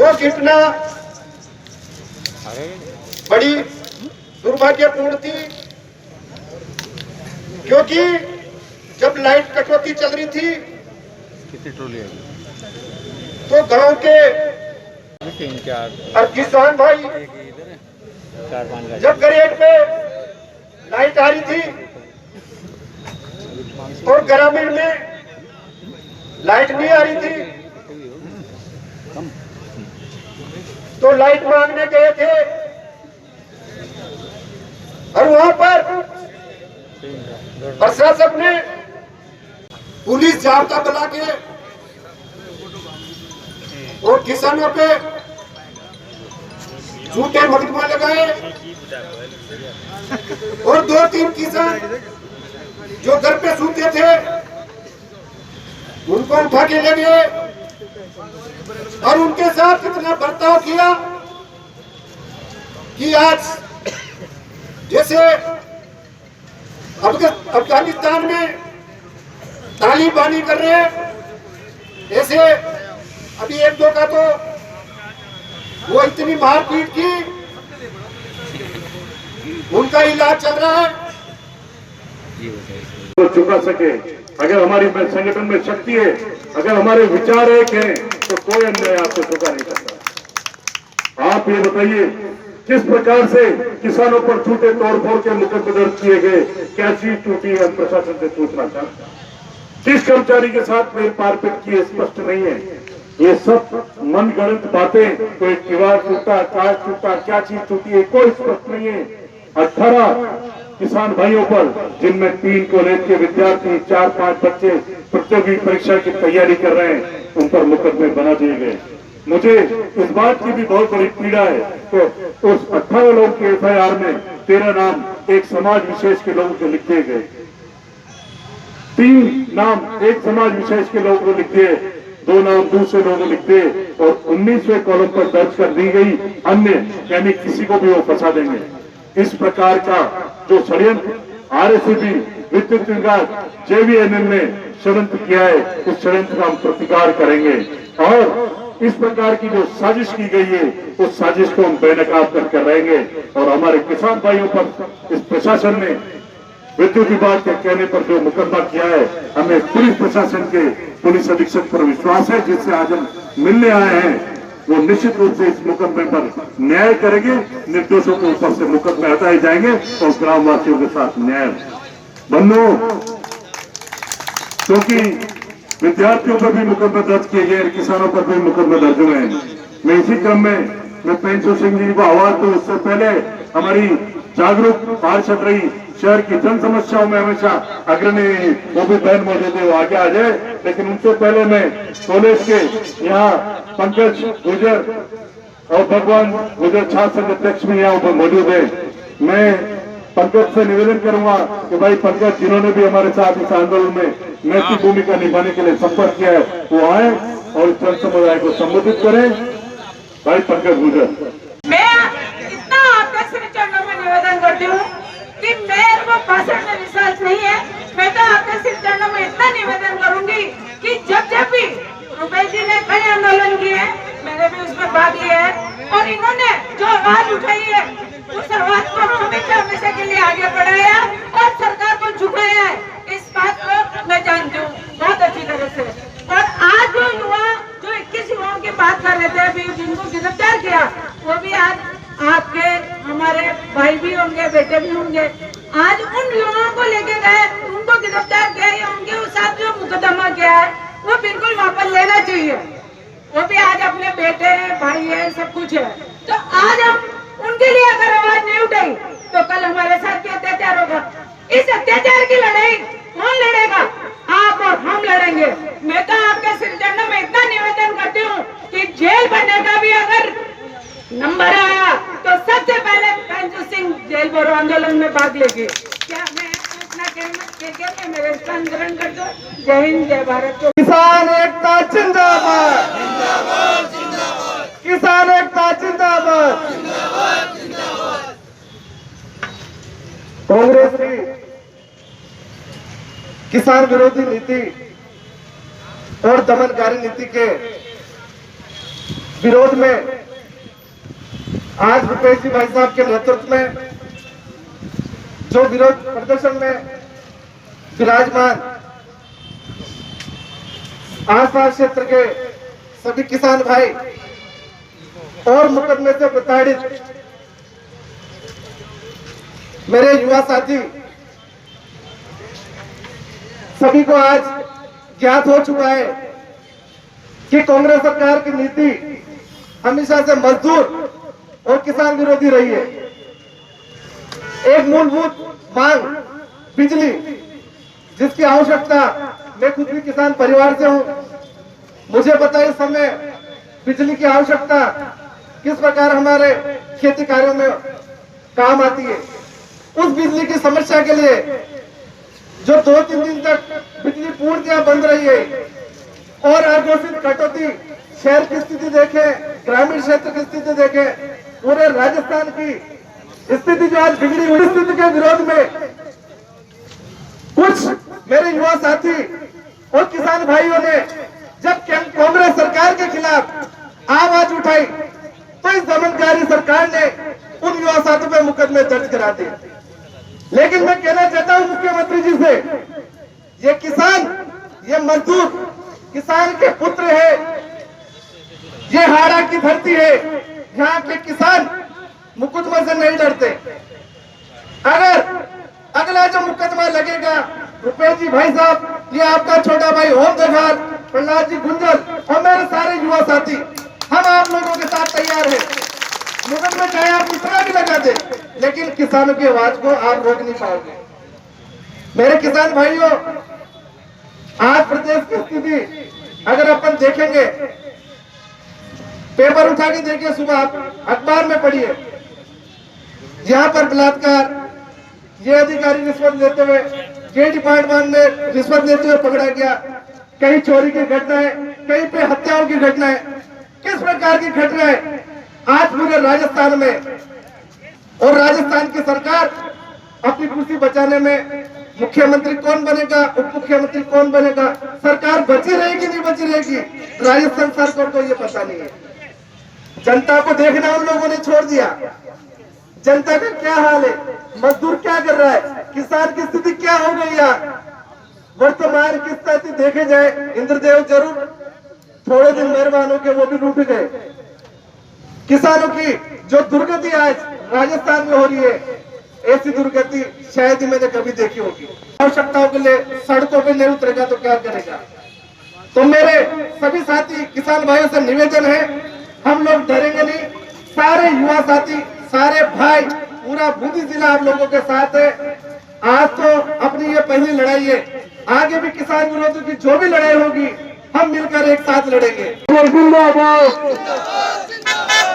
वो घटना बड़ी दुर्भाग्यपूर्ण थी, क्योंकि जब लाइट कटौती चल रही थी तो गांव के और किसान भाई जब ग्रेड पे लाइट आ रही थी और ग्रामीण में लाइट नहीं आ रही थी, तो लाइट मांगने गए थे और वहां पर प्रशासक ने पुलिस जाब्ता बुला के और किसानों पे झूठे मुकदमा लगाए और 2-3 किसान जो घर पे सूते थे उनको उठा के ले गए और उनके साथ इतना बर्ताव किया कि आज जैसे अफगानिस्तान में तालिबानी कर रहे हैं, ऐसे अभी 1-2 का तो वो इतनी मारपीट की, उनका इलाज चल रहा है। वो चुका सके, अगर हमारी संगठन में शक्ति है, अगर हमारे विचार एक हैं, तो कोई अन्याय आपको चुका नहीं सकता। आप ये बताइए किस प्रकार से किसानों पर झूठे तोड़फोड़ के मुकदमे दर्ज किए गए, क्या चीज टूटी है, प्रशासन से पूछना चाहता। किस कर्मचारी के साथ मेल मारपीट की स्पष्ट नहीं है। ये सब मनगढ़ंत बातें, कोई दीवार टूटा, कांच टूटा, क्या चीज टूटी है, कोई स्पष्ट नहीं है। 18 किसान भाइयों पर, जिनमें 3 कॉलेज के विद्यार्थी, 4-5 बच्चे प्रतियोगी परीक्षा की तैयारी कर रहे हैं, उन पर मुकदमे बना दिए गए। मुझे इस बात की भी बहुत बड़ी पीड़ा है, तो उस 18 लोगों के FIR में 13 नाम एक समाज विशेष के लोगों के लिख दिए गए, 3 नाम एक समाज विशेष के लोगों को लिख दिए, 2 नाम दूसरे लोगों को लिख दिए और 19वें कॉलम पर दर्ज कर दी गई अन्य, यानी किसी को भी वो फंसा देंगे। इस प्रकार का जो षड्यंत्र RSCB, विद्युत विभाग, JVNL ने षड्यंत्र किया है, उस षड्यंत्र का हम प्रतिकार करेंगे और इस प्रकार की जो साजिश की गई है, उस साजिश को हम बेनकाब करके रहेंगे। और हमारे किसान भाइयों पर इस प्रशासन ने विद्युत विभाग के कहने पर जो मुकदमा किया है, हमें पुलिस प्रशासन के पुलिस अधीक्षक पर विश्वास है, जिससे आज हम मिलने आए हैं, वो निश्चित रूप से इस मुकदमे पर न्याय करेंगे, निर्दोषों के ऊपर से मुकदमे हटाए जाएंगे और ग्रामवासियों के साथ न्याय बनो। क्योंकि विद्यार्थियों पर भी मुकदमे दर्ज किए गए, किसानों पर भी मुकदमे दर्ज हुए हैं। मैं इसी क्रम में पेंचो सिंह जी को आवाज दूं, उससे पहले हमारी जागरूक पार्षद रही, शहर की जन समस्याओं में हमेशा अग्रणी, वो भी बहन मौजूद है, वो आगे आ जाए। लेकिन उनसे पहले मैं कॉलेज के यहाँ पंकज गुर्जर और भगवान गुर्जर छात्र संघ अध्यक्ष भी यहाँ मौजूद है। मैं पंकज से निवेदन करूंगा कि भाई पंकज, जिन्होंने भी हमारे साथ इस आंदोलन में नैतिक भूमिका निभाने के लिए संपर्क किया है, वो आए और जन समुदाय को संबोधित करें। भाई पंकज गुर्जर। मैं इतना आपके श्री चरणों में निवेदन करती हूँ कि मेरे को भाषण में विश्वास नहीं है। मैं तो आपके श्री चरणों में इतना निवेदन करूंगी कि जब भी रुपेश जी ने कई आंदोलन किए, मैंने भी उसमें भाग लिया है और इन्होंने जो आवाज उठाई है, उस आवाज को हमेशा के लिए आगे बढ़ाया और सरकार को झुकाया है। इस बात को मैं जानती हूँ बहुत अच्छी तरह से। और आज जो युवा, जो 21 युवाओं की बात कर रहे थे अभी, जिनको गिरफ्तार किया, वो भी आज आपके हमारे भाई भी होंगे, बेटे भी होंगे। आज उन युवाओं को लेके गए, उनको गिरफ्तार किया या उनके साथ जो मुकदमा किया है, वो बिल्कुल वापस लेना चाहिए। वो भी आज अपने बेटे हैं, भाई है, सब कुछ है। तो आज हम उनके लिए अगर आवाज नहीं उठाई तो कल हमारे साथ भी अत्याचार होगा। इस अत्याचार की लड़ाई कौन लड़ेगा? आप और हम लड़ेंगे। मैं तो आपके श्री चरणों में इतना निवेदन करती हूँ कि जेल बनने का भी अगर नंबर आया तो सबसे पहले पेंचो सिंह जेल भरो आंदोलन में भाग लेगी। क्या मैं इतना कहकर मेरे स्थान ग्रहण कर दो। जय हिंद, जय भारत। किसान एकता जिंदाबाद, किसान एकता जिंदाबाद। कांग्रेस की किसान विरोधी नीति और दमनकारी नीति के विरोध में आज रुपेश जी भाई साहब के नेतृत्व में जो विरोध प्रदर्शन में विराजमान आसपास क्षेत्र के सभी किसान भाई और मुकदमे से प्रताड़ित मेरे युवा साथी सभी को आज ज्ञात हो चुका है कि कांग्रेस सरकार की नीति हमेशा से मजदूर और किसान विरोधी रही है। एक मूलभूत मांग बिजली, जिसकी आवश्यकता, मैं खुद भी किसान परिवार से हूं, मुझे पता है इस समय बिजली की आवश्यकता किस प्रकार हमारे खेती कार्यों में काम आती है। उस बिजली की समस्या के लिए जो 2-3 दिन तक बिजली पूर्णतः बंद रही है और अघोषित कटौती, शहर की स्थिति देखें, ग्रामीण क्षेत्र की स्थिति देखें, पूरे राजस्थान की स्थिति जो आज बिगड़ी हुई स्थिति के विरोध में कुछ मेरे युवा साथी और किसान भाइयों ने जब कांग्रेस सरकार के खिलाफ आवाज उठाई तो इस दमनकारी सरकार ने उन युवा साथियों पे मुकदमे दर्ज करा दिए। लेकिन मैं कहना चाहता हूं मुख्यमंत्री जी से, ये किसान, ये मजदूर किसान के पुत्र है, ये हाड़ा की धरती है, यहाँ के किसान मुकदमा से नहीं डरते। अगर अगला जो मुकदमा लगेगा, रुपेश जी भाई साहब, ये आपका छोटा भाई ओम देवाल, प्रहलाद जी गुंजल और मेरे सारे युवा साथी, हम आप लोगों के साथ तैयार हैं। मुकदमे चाहे आप दूसरा भी लगा दे, लेकिन किसानों की आवाज को आप रोक नहीं पाओगे। मेरे किसान भाइयों, आज प्रदेश की स्थिति अगर अपन देखेंगे, पेपर उठा के देखिए, सुबह आप अखबार में पढ़िए, यहाँ पर बलात्कार, ये अधिकारी रिश्वत लेते हुए, ये डिपार्टमेंट में रिश्वत लेते हुए पकड़ा गया, कहीं चोरी की घटनाएं, कहीं पे हत्याओं की घटनाएं, किस प्रकार की घटनाएं आज पूरे राजस्थान में। और राजस्थान की सरकार अपनी कुर्सी बचाने में मुख्यमंत्री कौन बनेगा, उप मुख्यमंत्री कौन बनेगा, सरकार बची रहेगी नहीं बची रहेगी, राजस्थान सरकार को ये पता नहीं है। जनता को देखना उन लोगों ने छोड़ दिया। जनता का क्या हाल है, मजदूर क्या कर रहा है, किसान की स्थिति क्या हो गई यार। वर्तमान की स्थिति देखे जाए, इंद्रदेव जरूर थोड़े दिन मेहरबान हो के वो भी लूट गए। किसानों की जो दुर्गति आज राजस्थान में हो रही है, ऐसी दुर्गति शायद ही मैंने कभी देखी होगी। आवश्यकताओं के लिए सड़कों पे नहीं उतरेगा तो क्या करेगा। तो मेरे सभी साथी किसान भाइयों से निवेदन है, हम लोग डरेंगे नहीं। सारे युवा साथी, सारे भाई, पूरा बूंदी जिला आप लोगों के साथ है। आज तो अपनी ये पहली लड़ाई है, आगे भी किसान विरोधियों की जो भी लड़ाई होगी हम मिलकर एक साथ लड़ेंगे।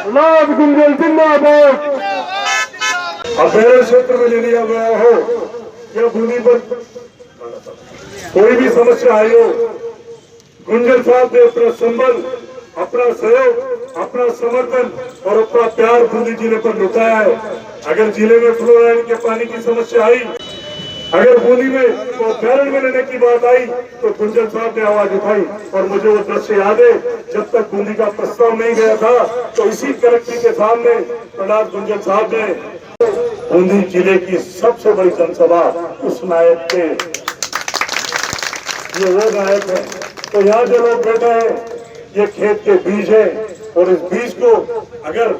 लाभ गुंजल जिंदाबाद। अब मेरे क्षेत्र में ले लिया गया हो या बूंदी पर कोई भी समस्या आई हो, गुंजल साहब ने अपना संबल, अपना सहयोग, अपना समर्थन और अपना प्यार बूंदी जिले पर लुटाया है। अगर जिले में फ्लोराइड के पानी की समस्या आई, अगर बूंदी में तो अभ्यारण्य में लेने की बात आई तो गुंजल साहब ने आवाज उठाई। और मुझे वो दृश्य याद है, जब तक बूंदी का प्रस्ताव नहीं गया था तो इसी कलेक्ट्री के सामने प्रहलाद गुंजल साहब ने बूंदी जिले की सबसे बड़ी जनसभा उस नायक के, ये वो नायक है। तो यहाँ जो लोग बैठे हैं, ये खेत के बीज है और इस बीज को अगर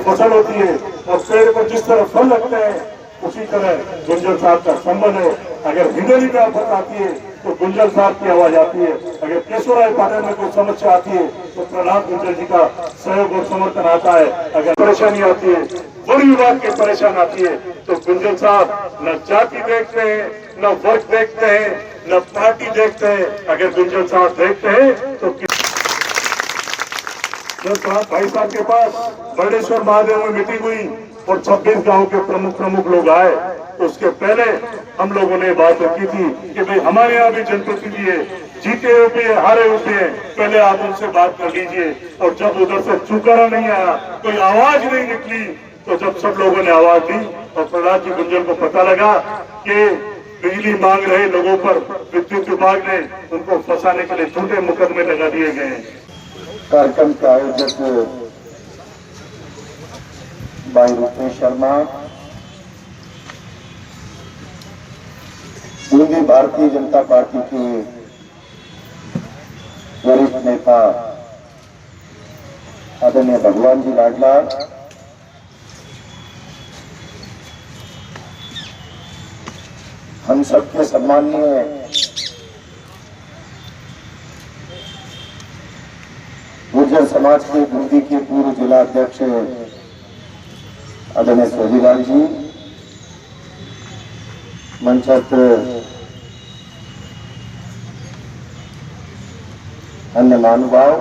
फसल होती है और पेड़ पर जिस तरह फल लगते हैं, उसी तरह गुंजल साहब का संबंध है। अगर हिंदोली में आफत आती है तो गुंजल साहब की आवाज आती है, अगर केशवराय पाटन में कोई समस्या आती है तो प्रहलाद गुंजल जी का सहयोग और समर्थन आता है। अगर परेशानी आती है, वन विभाग की परेशानी आती है तो गुंजल साहब न जाति देखते हैं, न वर्ग देखते हैं, न पार्टी देखते हैं। अगर गुंजल साहब देखते हैं तो भाई साहब के पास बर्डेश्वर महादेव में मीटिंग हुई और 26 गांव के प्रमुख लोग आए, तो उसके पहले हम लोगों ने बात रखी थी कि भाई हमारे यहाँ भी जनप्रतिनिधि है, जीते हुए भी है, हारे हुए हैं, पहले आप उनसे बात कर लीजिए। और जब उधर से चुकारा नहीं आया, कोई आवाज नहीं निकली, तो जब सब लोगों ने आवाज दी और प्रहलाद जी गुंजल को पता लगा कि बिजली मांग रहे लोगों पर विद्युत विभाग ने उनको फंसाने के लिए झूठे मुकदमे लगा दिए गए हैं। कार्यक्रम के आयोजक भाई रुपेश शर्मा, बूंदी भारतीय जनता पार्टी के वरिष्ठ नेता आदरणीय भगवान जी लाडला, हम सबके सम्माननीय गुर्जर समाज के बूंदी के पूर्व जिला अध्यक्ष आदरणीय सोजीलाल जी, मंचस्थ अन्य महानुभाव,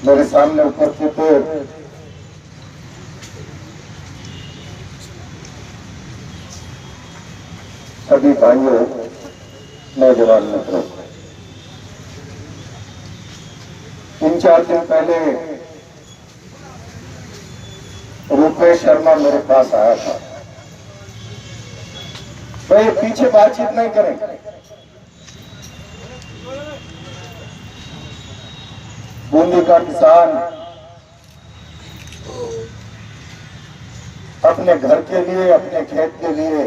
मेरे सामने उपस्थित सभी भाइयों, नौजवान मित्रों, 3-4 दिन पहले रुपेश शर्मा मेरे पास आया था। भाई पीछे बातचीत नहीं करेंगे, बूंदी का किसान अपने घर के लिए, अपने खेत के लिए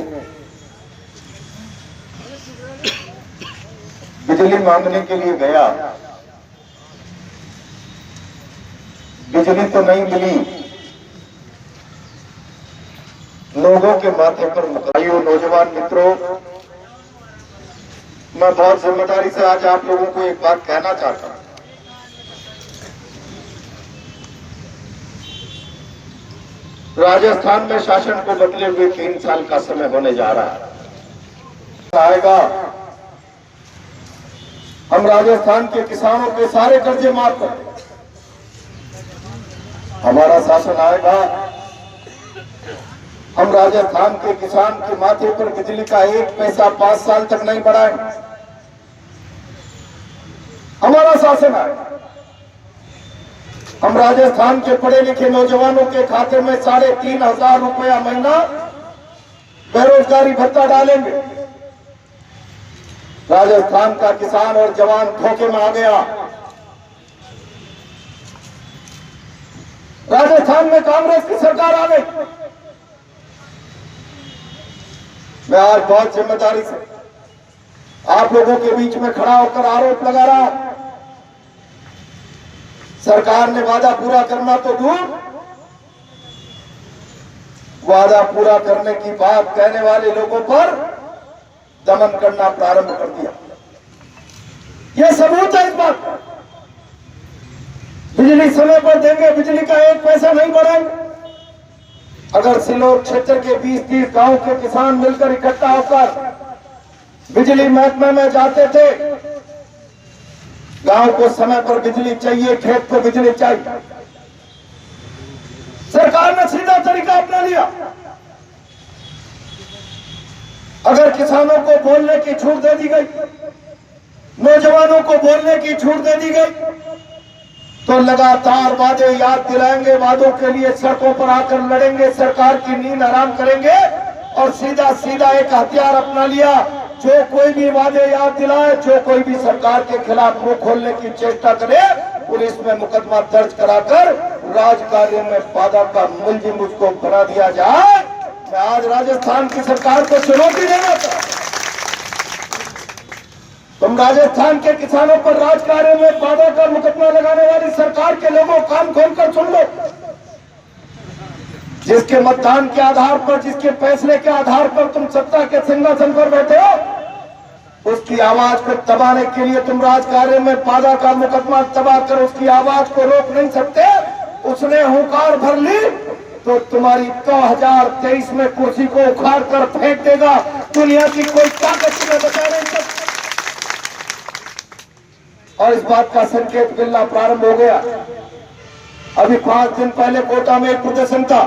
बिजली मांगने के लिए गया। बिजली तो नहीं मिली, लोगों के माथे पर मुकाइयो। नौजवान मित्रों, मैं बहुत जिम्मेदारी से आज आप लोगों को एक बात कहना चाहता हूं। राजस्थान में शासन को बदले हुए 3 साल का समय होने जा रहा है। आएगा, हम राजस्थान के किसानों के सारे कर्जे माफ कर देंगे। हमारा शासन आएगा, हम राजस्थान के किसान के माथे पर बिजली का 1 पैसा 5 साल तक नहीं बढ़ाएंगे। हमारा शासन आएगा, हम राजस्थान के पढ़े लिखे नौजवानों के खाते में 3,500 रुपया महीना बेरोजगारी भत्ता डालेंगे। राजस्थान का किसान और जवान धोखे में आ गया। राजस्थान में कांग्रेस की सरकार आ गई। मैं आज बहुत जिम्मेदारी से आप लोगों के बीच में खड़ा होकर आरोप लगा रहा हूं। सरकार ने वादा पूरा करना तो दूर, वादा पूरा करने की बात कहने वाले लोगों पर दमन करना प्रारंभ कर दिया। यह सबूत है इस बात का। बिजली समय पर देंगे, बिजली का 1 पैसा नहीं बढ़ाएंगे। अगर सिलोर क्षेत्र के 20-30 गांव के किसान मिलकर इकट्ठा होकर बिजली महकमे में जाते थे, गांव को समय पर बिजली चाहिए, खेत को बिजली चाहिए, सरकार ने सीधा तरीका अपना लिया। अगर किसानों को बोलने की छूट दे दी गई, नौजवानों को बोलने की छूट दे दी गई, तो लगातार वादे याद दिलाएंगे, वादों के लिए सड़कों पर आकर लड़ेंगे, सरकार की नींद हराम करेंगे। और सीधा सीधा एक हथियार अपना लिया, जो कोई भी वादे याद दिलाए, जो कोई भी सरकार के खिलाफ मुंह खोलने की चेष्टा करे, पुलिस में मुकदमा दर्ज कराकर राज कार्य में बाधा का मुलजिम उसको बना दिया जाए। मैं आज राजस्थान की सरकार को चुनौती देना चाहता हूं। तुम राजस्थान के किसानों पर राज कार्य में बाधा का मुकदमा लगाने वाली सरकार के लोगों, कान खोलकर सुन लो। जिसके मतदान के आधार पर, जिसके फैसले के आधार पर तुम सत्ता के सिंहासन पर बैठे हो, उसकी आवाज को दबाने के लिए तुम राज कार्य में बाधा का मुकदमा दबाकर उसकी आवाज को रोक नहीं सकते। उसने हुंकार भर ली तो तुम्हारी 2023 में कुर्सी को उखाड़ कर फेंक देगा। दुनिया की कोई ताकत तुम्हें बचा नहीं सकती। और इस बात का संकेत मिलना प्रारंभ हो गया। अभी 5 दिन पहले कोटा में एक प्रदर्शन था,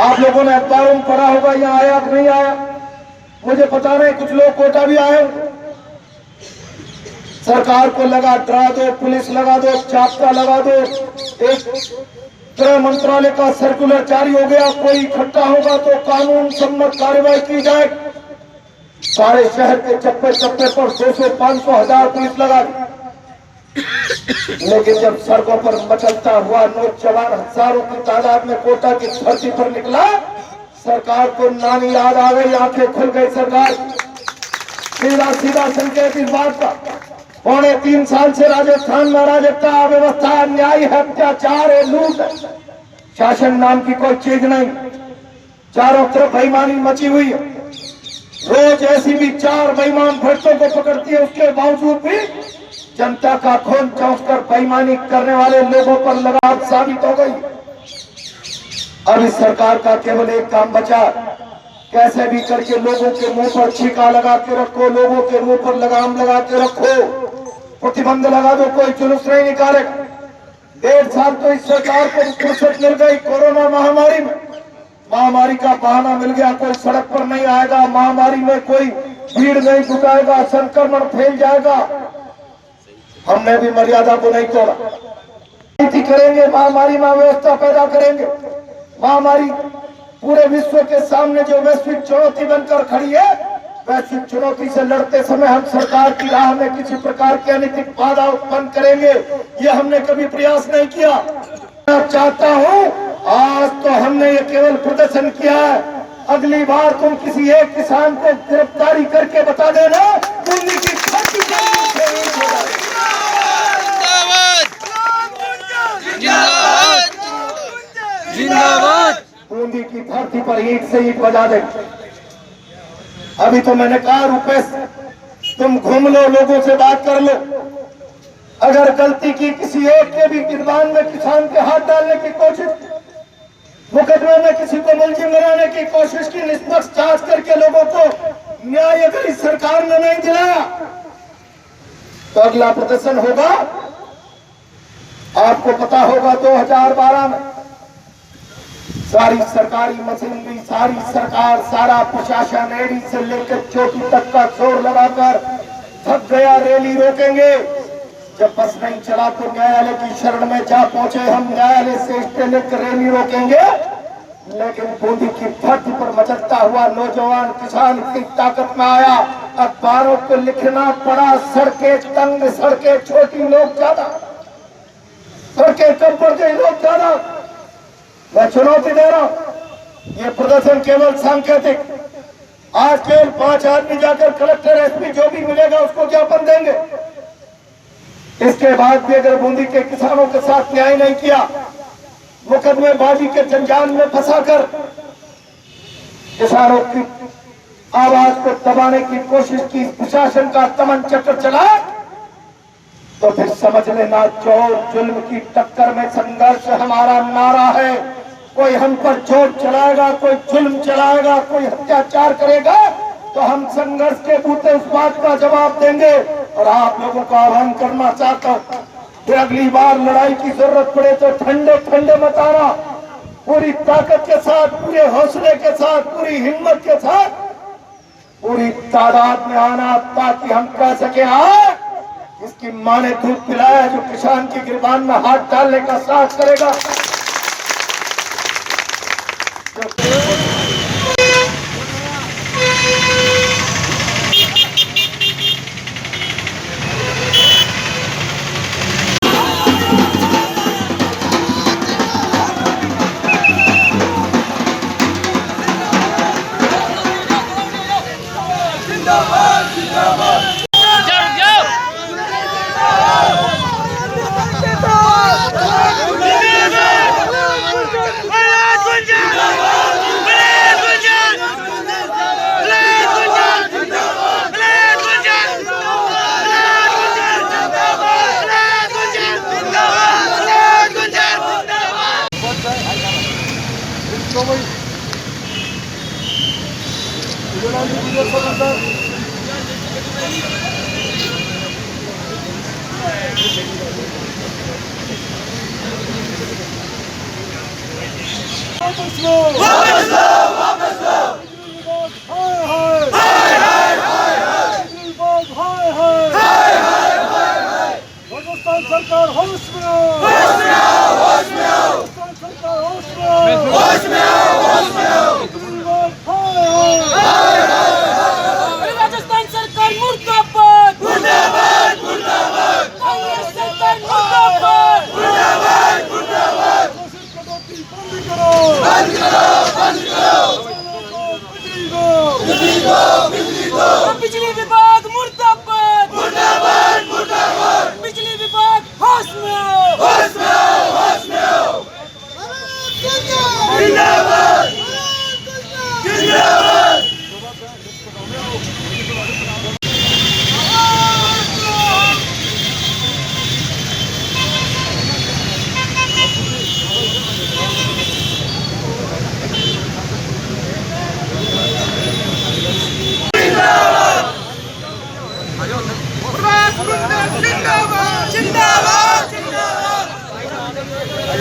आप लोगों ने अखबारों में पढ़ा होगा, यहाँ आया कि नहीं आया मुझे पता नहीं, कुछ लोग कोटा भी आए। सरकार को लगा डरा दो, पुलिस लगा दो, चापका लगा दो। एक गृह मंत्रालय का सर्कुलर जारी हो गया, कोई इकट्ठा होगा तो कानून सम्मत कार्रवाई की जाए। सारे शहर के चप्पे चप्पे पर 200, 500, 1000 पुलिस लगा दी। लेकिन जब सड़कों पर मचलता हुआ नौजवान हजारों की तादाद में कोटा की धरती पर निकला, सरकार को नानी याद आ गई, आंखें खुल गई। सरकार सीधा सीधा संकेत इस बात का, 3.25 साल से राजस्थान में अराजकता, अव्यवस्था, अन्याय है, अत्याचार है, लूट है, शासन नाम की कोई चीज नहीं, चारों तरफ बेईमानी मची हुई है। रोज ऐसी भी 4 बेईमान भ्रष्टों को पकड़ती है, उसके बावजूद भी जनता का खून चौंक कर बेईमानी करने वाले लोगों पर लगाम साबित हो गई। अब इस सरकार का केवल एक काम बचा, कैसे भी करके लोगों के मुंह पर छीका लगा के रखो, लोगों के मुंह पर लगाम लगा के रखो, प्रतिबंध लगा दो, कोई जुलूस नहीं निकाले। 1.5 साल तो इस सरकार को फुर्सत मिल गई कोरोना महामारी में, महामारी का बहाना मिल गया, कोई सड़क पर नहीं आएगा, महामारी में कोई भीड़ नहीं जुटाएगा, संक्रमण फैल जाएगा। हमने भी मर्यादा को नहीं तोड़ा, नीति करेंगे, महामारी में व्यवस्था पैदा करेंगे। महामारी पूरे विश्व के सामने जो वैश्विक चुनौती बनकर खड़ी है, वैश्विक चुनौती से लड़ते समय हम सरकार की राह में किसी प्रकार की अनैतिक बाधा उत्पन्न करेंगे, ये हमने कभी प्रयास नहीं किया। मैं चाहता हूं, आज तो हमने ये केवल प्रदर्शन किया है, अगली बार तुम किसी एक किसान को गिरफ्तारी करके बता देना, बूंदी की धरती बूंदी की धरती पर ईंट से ईंट बजा दे। अभी तो मैंने कहा, रुपेश तुम घूम लो, लोगों से बात कर लो, अगर गलती की किसी एक के भी गिरबान में किसान के हाथ डालने की कोशिश, मुकदमे में किसी को मुलजिम बनाने की कोशिश की, निष्पक्ष जांच करके लोगों को न्याय अगर इस सरकार ने नहीं दिलाया तो अगला प्रदर्शन होगा। आपको पता होगा 2012 में सारी सरकारी मशीनरी, सारी सरकार, सारा प्रशासन एडी से लेकर चोटी तक का जोर लगाकर थक गया, रैली रोकेंगे। जब बस नहीं चला तो न्यायालय की शरण में जा पहुंचे हम, न्यायालय से स्टे लेकर रैली रोकेंगे। लेकिन बूंदी की धरती पर मचलता हुआ नौजवान किसान की ताकत में आया, अखबारों को लिखना पड़ा, सड़कें तंग, सड़कें छोटी, लोग ज्यादा, सड़कें कम पड़ गई, लोग ज्यादा। मैं चुनौती दे रहा हूं, ये प्रदर्शन केवल सांकेतिक, आज केवल 5 आदमी जाकर कलेक्टर, एसपी जो भी मिलेगा उसको ज्ञापन देंगे। इसके बाद भी अगर बूंदी के किसानों के साथ न्याय नहीं किया, मुकदमेबाजी के जंजाल में फंसाकर किसानों की आवाज को दबाने की कोशिश की, प्रशासन का तमन चक्कर चला, तो फिर समझ लेना जोर जुल्म की टक्कर में संघर्ष हमारा नारा है। कोई हम पर जोर चलाएगा, कोई जुल्म चलाएगा, कोई अत्याचार करेगा, तो हम संघर्ष के बूते उस बात का जवाब देंगे। और आप लोगों का आह्वान करना चाहता हूं, फिर अगली बार लड़ाई की जरूरत पड़े तो ठंडे ठंडे मत आना, पूरी ताकत के साथ, पूरे हौसले के साथ, पूरी हिम्मत के साथ, पूरी तादाद में आना, ताकि हम कह सके हाँ, इसकी मां ने दूध पिलाया, जो किसान की गिरबान में हाथ डालने का साहस करेगा। सरकार होश में आओ, होश में आओ, होश में आओ, सरकार होश में आओ, होश में आओ, होश में आओ। राजस्थान सरकार मुर्दाबाद, मुर्दाबाद, मुर्दाबाद। कांग्रेस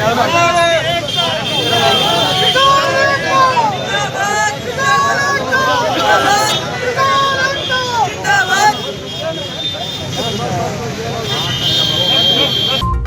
हमारे